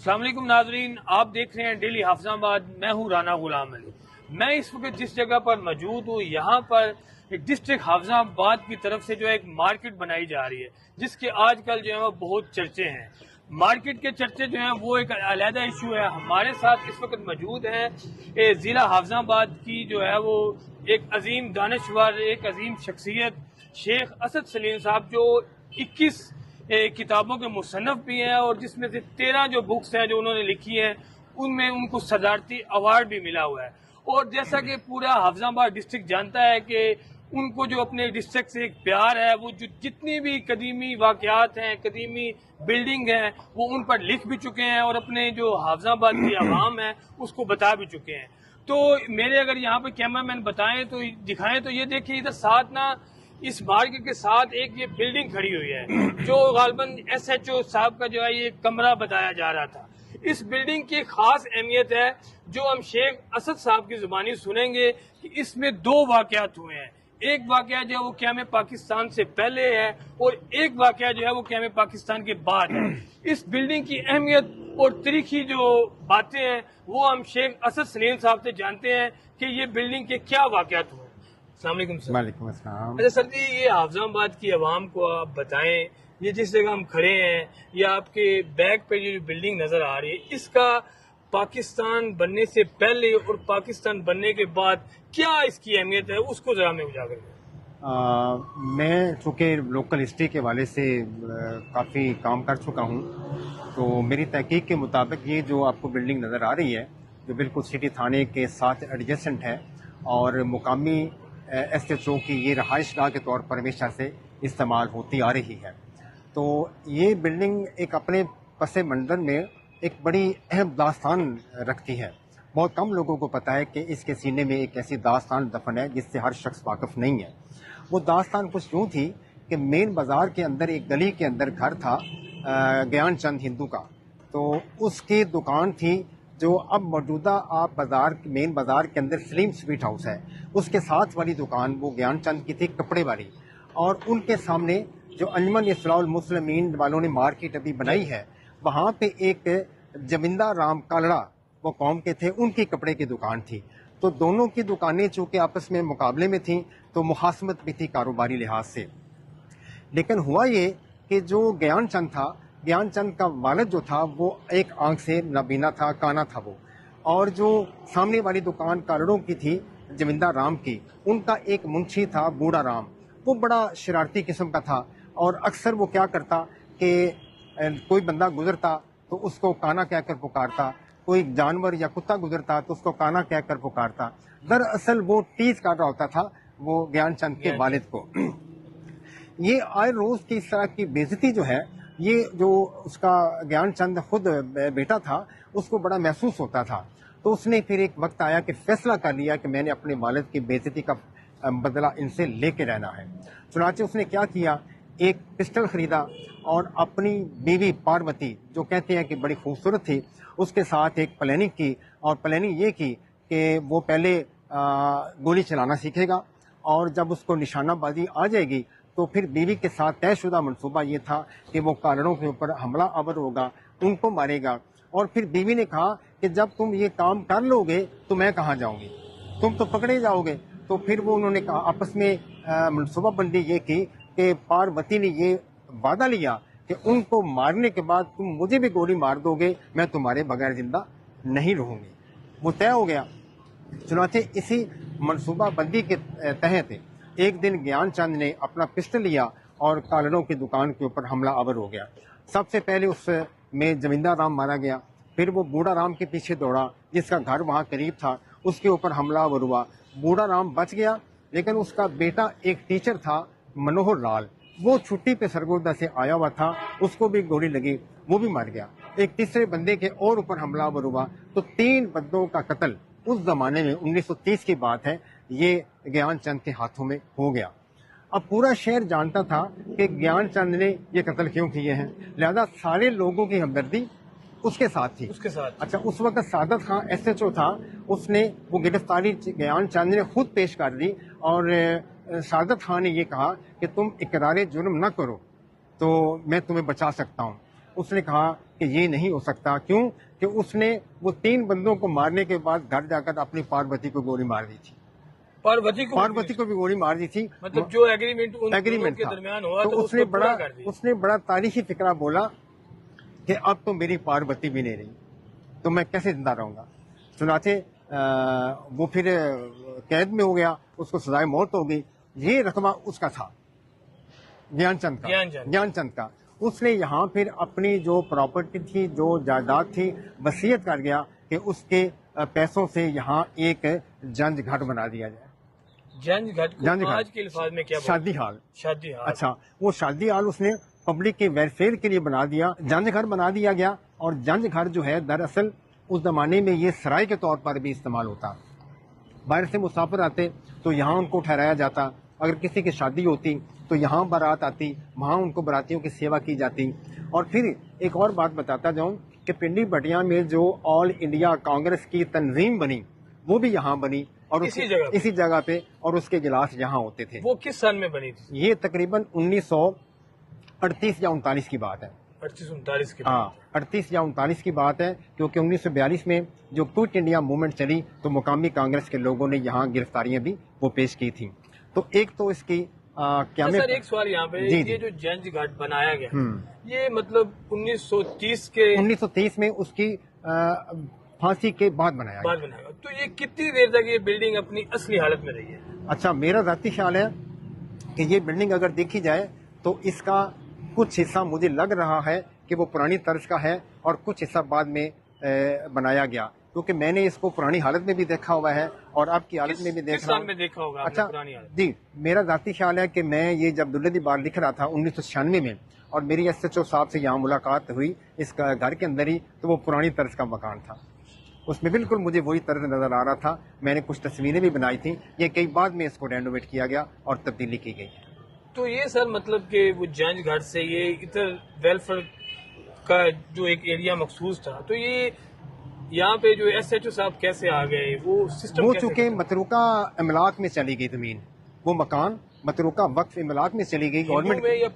السلام علیکم ناظرین، آپ دیکھ رہے ہیں ڈیلی حافظ آباد۔ میں ہوں رانا غلام علی۔ میں اس وقت جس جگہ پر موجود ہوں، یہاں پر ایک ڈسٹرکٹ حافظ آباد کی طرف سے جو ایک مارکیٹ بنائی جا رہی ہے، جس کے آج کل جو ہے وہ بہت چرچے ہیں۔ مارکیٹ کے چرچے جو ہیں وہ ایک علیحدہ ایشو ہے۔ ہمارے ساتھ اس وقت موجود ہیں ضلع حافظ آباد کی جو ہے وہ ایک عظیم دانشور، ایک عظیم شخصیت شیخ اسد سلیم صاحب، جو 21 کتابوں کے مصنف بھی ہیں، اور جس میں سے 13 جو بکس ہیں جو انہوں نے لکھی ہیں، ان میں ان کو صدارتی ایوارڈ بھی ملا ہوا ہے۔ اور جیسا کہ پورا حافظ آباد ڈسٹرکٹ جانتا ہے کہ ان کو جو اپنے ڈسٹرکٹ سے ایک پیار ہے، وہ جو جتنی بھی قدیمی واقعات ہیں، قدیمی بلڈنگ ہیں، وہ ان پر لکھ بھی چکے ہیں، اور اپنے جو حافظ آباد کی عوام ہے اس کو بتا بھی چکے ہیں۔ تو میرے اگر یہاں پہ کیمرہ مین بتائیں تو دکھائیں تو یہ دیکھیں ادھر ساتھ نا، اس مارکیٹ کے ساتھ ایک یہ بلڈنگ کھڑی ہوئی ہے، جو غالباً ایس ایچ او صاحب کا جو ہے یہ کمرہ بتایا جا رہا تھا۔ اس بلڈنگ کی خاص اہمیت ہے جو ہم شیخ اسد صاحب کی زبانی سنیں گے کہ اس میں 2 واقعات ہوئے ہیں۔ ایک واقعہ جو ہے وہ قیام پاکستان سے پہلے ہے، اور ایک واقعہ جو ہے وہ قیام پاکستان کے بعد ہے۔ اس بلڈنگ کی اہمیت اور تاریخی جو باتیں ہیں وہ ہم شیخ اسد سلیم صاحب سے جانتے ہیں کہ یہ بلڈنگ کے کیا واقعات ہوئے۔ السلام علیکم سر۔ وعلیکم السلام۔ اچھا سر جی، یہ حافظ آباد کی عوام کو آپ بتائیں، یہ جس جگہ ہم کھڑے ہیں یا آپ کے بیک پہ جو بلڈنگ نظر آ رہی ہے، اس کا پاکستان بننے سے پہلے اور پاکستان بننے کے بعد کیا اس کی اہمیت ہے، اس کو ذرا میں اجاگر کریں۔ میں چونکہ لوکل ہسٹری کے حوالے سے کافی کام کر چکا ہوں، تو میری تحقیق کے مطابق یہ جو آپ کو بلڈنگ نظر آ رہی ہے، جو بالکل سٹی تھانے کے ساتھ ایڈجسٹنٹ ہے، اور مقامی ایس ایچ او کی یہ رہائش گاہ کے طور پر ہمیشہ سے استعمال ہوتی آ رہی ہے۔ تو یہ بلڈنگ ایک اپنے پس منظر میں ایک بڑی اہم داستان رکھتی ہے۔ بہت کم لوگوں کو پتہ ہے کہ اس کے سینے میں ایک ایسی داستان دفن ہے جس سے ہر شخص واقف نہیں ہے۔ وہ داستان کچھ یوں تھی کہ مین بازار کے اندر ایک گلی کے اندر گھر تھا گیان چند ہندو کا، تو اس کی دکان تھی جو اب موجودہ آپ مین بازار کے اندر سلیم سویٹ ہاؤس ہے، اس کے ساتھ والی دکان وہ گیان چند کی تھی، کپڑے والی۔ اور ان کے سامنے جو انجمن اصلاح المسلمین والوں نے مارکیٹ ابھی بنائی ہے، وہاں پہ ایک جمندہ رام کالڑا، وہ قوم کے تھے، ان کی کپڑے کی دکان تھی۔ تو دونوں کی دکانیں چونکہ آپس میں مقابلے میں تھیں، تو مخاصمت بھی تھی کاروباری لحاظ سے۔ لیکن ہوا یہ کہ جو گیان چند تھا، گیان چند کا والد جو تھا وہ ایک آنکھ سے نابینا تھا، کانا تھا وہ، اور جو سامنے والی دکان کالڑوں کی تھی جمندہ رام کی، ان کا ایک منشی تھا بوڑھا رام، وہ بڑا شرارتی قسم کا تھا، اور اکثر وہ کیا کرتا کہ کوئی بندہ گزرتا تو اس کو کانا کہہ کر پکارتا، کوئی جانور یا کتا گزرتا تو اس کو کانا کہہ کر پکارتا۔ دراصل وہ ٹیز کر رہا ہوتا تھا وہ گیان چند کے والد کو۔ یہ آئے روز کی اس طرح کی بے عزتی جو ہے، یہ جو اس کا گیان چند خود بیٹا تھا، اس کو بڑا محسوس ہوتا تھا۔ تو اس نے پھر ایک وقت آیا کہ فیصلہ کر لیا کہ میں نے اپنے والد کی بے عزتی کا بدلہ ان سے لے کے رہنا ہے۔ چنانچہ اس نے کیا کیا، ایک پسٹل خریدا، اور اپنی بیوی پاروتی، جو کہتے ہیں کہ بڑی خوبصورت تھی، اس کے ساتھ ایک پلاننگ کی، اور پلاننگ یہ کی کہ وہ پہلے گولی چلانا سیکھے گا، اور جب اس کو نشانہ بازی آ جائے گی تو پھر بیوی کے ساتھ طے شدہ منصوبہ یہ تھا کہ وہ کالڑوں کے اوپر حملہ آور ہوگا، ان کو مارے گا۔ اور پھر بیوی نے کہا کہ جب تم یہ کام کر لو گے تو میں کہاں جاؤں گی، تم تو پکڑے جاؤ گے۔ تو پھر وہ انہوں نے کہا، آپس میں منصوبہ بندی یہ کی کہ پاروتی نے یہ وعدہ لیا کہ ان کو مارنے کے بعد تم مجھے بھی گولی مار دو گے، میں تمہارے بغیر زندہ نہیں رہوں گی۔ وہ طے ہو گیا۔ چنانچہ اسی منصوبہ بندی کے تحت ایک دن گیان چند نے اپنا پسٹل لیا اور کالڑوں کی دکان کے اوپر حملہ آور ہو گیا۔ سب سے پہلے اس میں جمندہ رام مارا گیا، پھر وہ بوڑھا رام کے پیچھے دوڑا جس کا گھر وہاں قریب تھا، اس کے اوپر حملہ آور ہوا۔ بوڑھا رام بچ گیا، لیکن اس کا بیٹا ایک ٹیچر تھا منوہر لال، وہ چھٹی پہ سرگودا سے آیا ہوا تھا، اس کو بھی گولی لگی، وہ بھی مر گیا۔ ایک تیسرے بندے کے اور اوپر حملہ آور ہوا، تو 3 بندوں کا قتل اس زمانے میں 1930 کی بات ہے، یہ گیان چند کے ہاتھوں میں ہو گیا۔ اب پورا شہر جانتا تھا کہ گیان چند نے یہ قتل کیوں کیے ہیں، لہذا سارے لوگوں کی ہمدردی اس کے ساتھ تھی۔ اچھا، اس وقت سعادت خان ایس ایچ او تھا، اس نے وہ گرفتاری گیان چند نے خود پیش کر دی، اور سعادت خان نے یہ کہا کہ تم اقرار جرم نہ کرو تو میں تمہیں بچا سکتا ہوں۔ اس نے کہا کہ یہ نہیں ہو سکتا. کیوں کہ اس نے وہ 3 بندوں کو مارنے کے بعد گھر جا کر اپنی پاروتی کو گولی مار دی تھی. پاروتی کو بھی گولی مار دی تھی. مطلب جو ایگریمنٹ کے درمیان ہوا تو اس نے بڑا تاریخی فقرہ بولا کہ اب تو میری پاروتی بھی نہیں رہی تو میں کیسے زندہ رہوں گا. چنانچہ وہ پھر قید میں ہو گیا, اس کو سزائے موت ہو گئی. یہ رقبہ اس کا تھا, گیان چند کا. اس نے یہاں پھر اپنی جو پراپرٹی تھی, جو جائیداد تھی, وصیت کر گیا کہ اس کے پیسوں سے یہاں ایک جنج گھر بنا دیا جائے. جنج گھر آج کے الفاظ میں کیا شادی ہال. اچھا, وہ شادی ہال اس نے پبلک کے ویلفیئر کے لیے بنا دیا, جنج گھر بنا دیا گیا. اور جنج گھر جو ہے دراصل اس زمانے میں یہ سرائے کے طور پر بھی استعمال ہوتا. باہر سے مسافر آتے تو یہاں ان کو ٹھہرایا جاتا. اگر کسی کی شادی ہوتی تو یہاں بارات آتی, وہاں ان کو براتیوں کی سیوا کی جاتی. اور پھر ایک اور بات بتاتا جاؤں کہ پنڈی بٹیا میں جو آل انڈیا کانگریس کی تنظیم بنی وہ بھی یہاں بنی, اور اسی جگہ پہ, اور اس کے اجلاس یہاں ہوتے تھے. وہ کس سال میں بنی تھی؟ یہ تقریباً 1938 یا 39 کی بات ہے. 38 یا 39 کی بات ہے, کیونکہ 1942 میں جو کوئٹ انڈیا موومنٹ چلی تو مقامی کانگریس کے لوگوں نے یہاں گرفتاریاں بھی وہ پیش کی تھیں. تو ایک تو اس کی سر ایک سوال یہاں پہ, یہ جو جنج گھاٹ بنایا گیا یہ مطلب 1930 میں اس کی پھانسی کے بعد بنایا گیا. تو یہ کتنی دیر تک یہ بلڈنگ اپنی اصلی حالت میں رہی ہے؟ اچھا, میرا ذاتی خیال ہے کہ یہ بلڈنگ اگر دیکھی جائے تو اس کا کچھ حصہ مجھے لگ رہا ہے کہ وہ پرانی طرز کا ہے اور کچھ حصہ بعد میں بنایا گیا, کیونکہ میں نے اس کو پرانی حالت میں بھی دیکھا ہوا ہے اور اب کی حالت میں بھی دیکھ رہا ہوں. اچھا جی, میرا ذاتی خیال ہے کہ میں یہ جب دلہدی بار لکھ رہا تھا 1996 میں, اور میری SHO صاحب سے یہاں ملاقات ہوئی اس گھر کے اندر ہی, تو وہ پرانی طرز کا مکان تھا. اس میں بالکل مجھے وہی طرز نظر آ رہا تھا. میں نے کچھ تصویریں بھی بنائی تھیں. یہ کئی بعد میں اس کو رینوویٹ کیا گیا اور تبدیلی کی گئی. تو یہ سر مطلب کہ وہ جنج گھاٹ سے یہ ادھر ویلفیئر کا جو ایک ایریا مخصوص تھا, تو یہ یہاں پہ جو SHO صاحب کیسے آ گئے, وہ سسٹم چونکہ متروکہ املاک میں چلی گئی زمین, وہ مکان متروکہ وقف املاک میں چلی گئی گورنمنٹ میں یا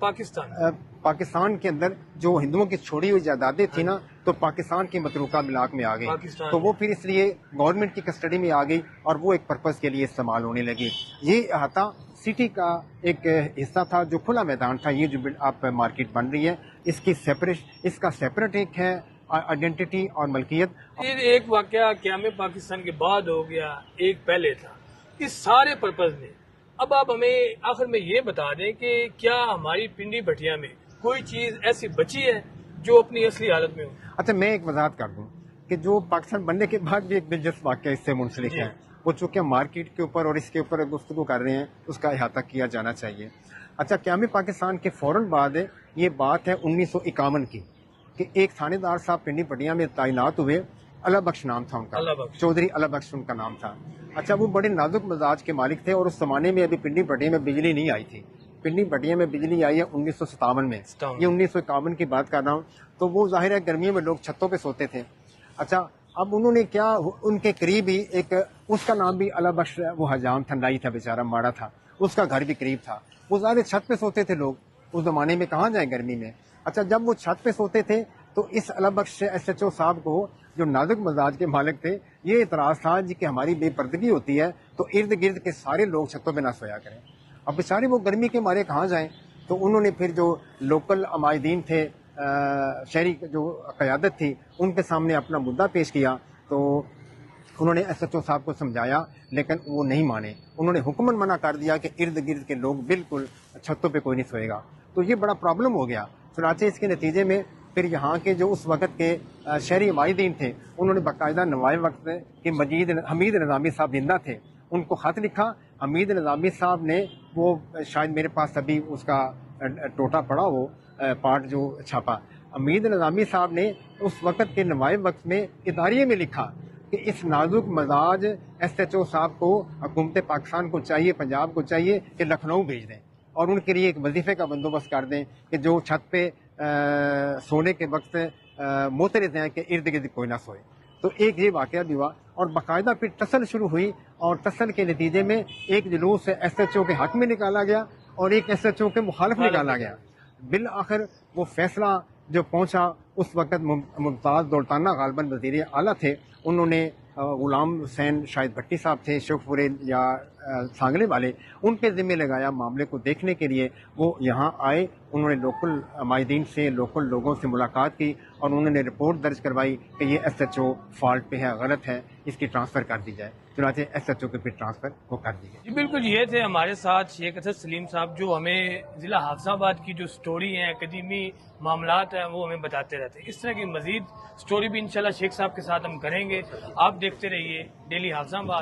پاکستان کے اندر جو ہندوؤں کی چھوڑی ہوئی جائیدادیں تھیں نا, تو پاکستان کے متروکہ املاک میں آ گئی, تو وہ پھر اس لیے گورنمنٹ کی کسٹڈی میں آ گئی اور وہ ایک پرپز کے لیے استعمال ہونے لگی. یہ احاطہ سٹی کا ایک حصہ تھا جو کھلا میدان تھا. یہ جو آپ مارکیٹ بن رہی ہے اس کا سیپریٹ ایک ہے آئیڈینٹی اور ملکیت. ایک واقعہ قیام پاکستان کے بعد ہو گیا, ایک پہلے تھا. اس سارے پرپز میں اب آپ ہمیں آخر میں یہ بتا دیں کہ کیا ہماری پنڈی بٹیا میں کوئی چیز ایسی بچی ہے جو اپنی اصلی حالت میں ہو؟ اچھا, میں ایک وضاحت کر دوں کہ جو پاکستان بننے کے بعد بھی ایک دلچسپ واقعہ اس سے منسلک ہے. وہ چونکہ مارکیٹ کے اوپر اور اس کے اوپر گفتگو کر رہے ہیں, اس کا احاطہ کیا جانا چاہیے. اچھا, قیام پاکستان کے فوراً بعد یہ بات ہے 1951 کی کہ ایک تھانے دار صاحب پنڈی پٹیا میں تعینات ہوئے. اللہ بخش نام تھا ان کا, چودھری اللہ بخش ان کا نام تھا. اچھا, وہ بڑے نازک مزاج کے مالک تھے اور اس زمانے میں ابھی پنڈی پٹیا میں بجلی نہیں آئی تھی. پنڈی بٹیا میں بجلی آئی ہے 1957 میں. یہ 1951 کی بات کر رہا ہوں. تو وہ ظاہر ہے گرمیوں میں لوگ چھتوں پہ سوتے تھے. اچھا, اب انہوں نے کیا, ان کے قریب ہی ایک, اس کا نام بھی اللہ بخش, وہ حجام ٹھنڈائی تھا بیچارہ, ماڑا تھا, اس کا گھر بھی قریب تھا. وہ ظاہر چھت پہ سوتے تھے لوگ, اس زمانے میں کہاں جائیں گرمی میں. اچھا, جب وہ چھت پہ سوتے تھے تو اس اللہ بخش SHO صاحب کو جو نازک مزاج کے مالک تھے, یہ اعتراض تھا جی کہ ہماری بے پردگی ہوتی ہے تو ارد گرد کے سارے لوگ چھتوں پہ نہ سویا کریں. اب بیچارے وہ گرمی کے مارے کہاں جائیں. تو انہوں نے پھر جو لوکل عمائدین تھے, شہری جو قیادت تھی, ان کے سامنے اپنا مدعا پیش کیا. تو انہوں نے SHO صاحب کو سمجھایا لیکن وہ نہیں مانے. انہوں نے حکمن منع کر دیا کہ ارد گرد کے لوگ بالکل چھتوں پہ کوئی نہیں سوئے گا. تو یہ بڑا پرابلم ہو گیا. چنانچہ اس کے نتیجے میں پھر یہاں کے جو اس وقت کے شہری عمائدین تھے, انہوں نے باقاعدہ نوائب وقت کے حمید نظامی صاحب زندہ تھے, ان کو خط لکھا. حمید نظامی صاحب نے, وہ شاید میرے پاس ابھی اس کا ٹوٹا پڑا, وہ پارٹ جو چھاپا, حمید نظامی صاحب نے اس وقت کے نوائب وقت میں اداریے میں لکھا کہ اس نازک مزاج SHO صاحب کو حکومت پاکستان کو چاہیے, پنجاب کو چاہیے کہ لکھنؤ بھیج دیں اور ان کے لیے ایک وظیفے کا بندوبست کر دیں کہ جو چھت پہ سونے کے وقت معترض ہیں کہ ارد گرد کوئی نہ سوئے. تو ایک یہ واقعہ بھی ہوا اور باقاعدہ پھر ٹسل شروع ہوئی, اور ٹسل کے نتیجے میں ایک جلوس SHO کے حق میں نکالا گیا اور ایک SHO کے مخالف نکالا گیا. بالآخر وہ فیصلہ جو پہنچا اس وقت ممتاز دولتانہ غالباً وزیر اعلیٰ تھے، انہوں نے غلام حسین شاہد بھٹی صاحب تھے شیخ پورے یا سانگلے والے، ان کے ذمہ لگایا معاملے کو دیکھنے کے لیے۔ وہ یہاں آئے، انہوں نے لوکل مائدین سے، لوکل لوگوں سے ملاقات کی اور انہوں نے رپورٹ درج کروائی کہ یہ ایس ایچ او فالٹ پہ ہے، غلط ہے، اس کی ٹرانسفر کر دی جائے۔ چنانچہ ایس ایچ او کے پھر ٹرانسفر وہ کر دی گئی۔ جی بالکل، یہ تھے ہمارے ساتھ شیخ اسد سلیم صاحب، جو ہمیں ضلع حافظ آباد کی جو سٹوری ہیں، قدیمی معاملات ہیں، وہ ہمیں بتاتے رہتے ہیں۔ اس طرح کی مزید سٹوری بھی انشاءاللہ شیخ صاحب کے ساتھ ہم کریں گے۔ آپ دیکھتے رہیے ڈیلی حافظ آباد۔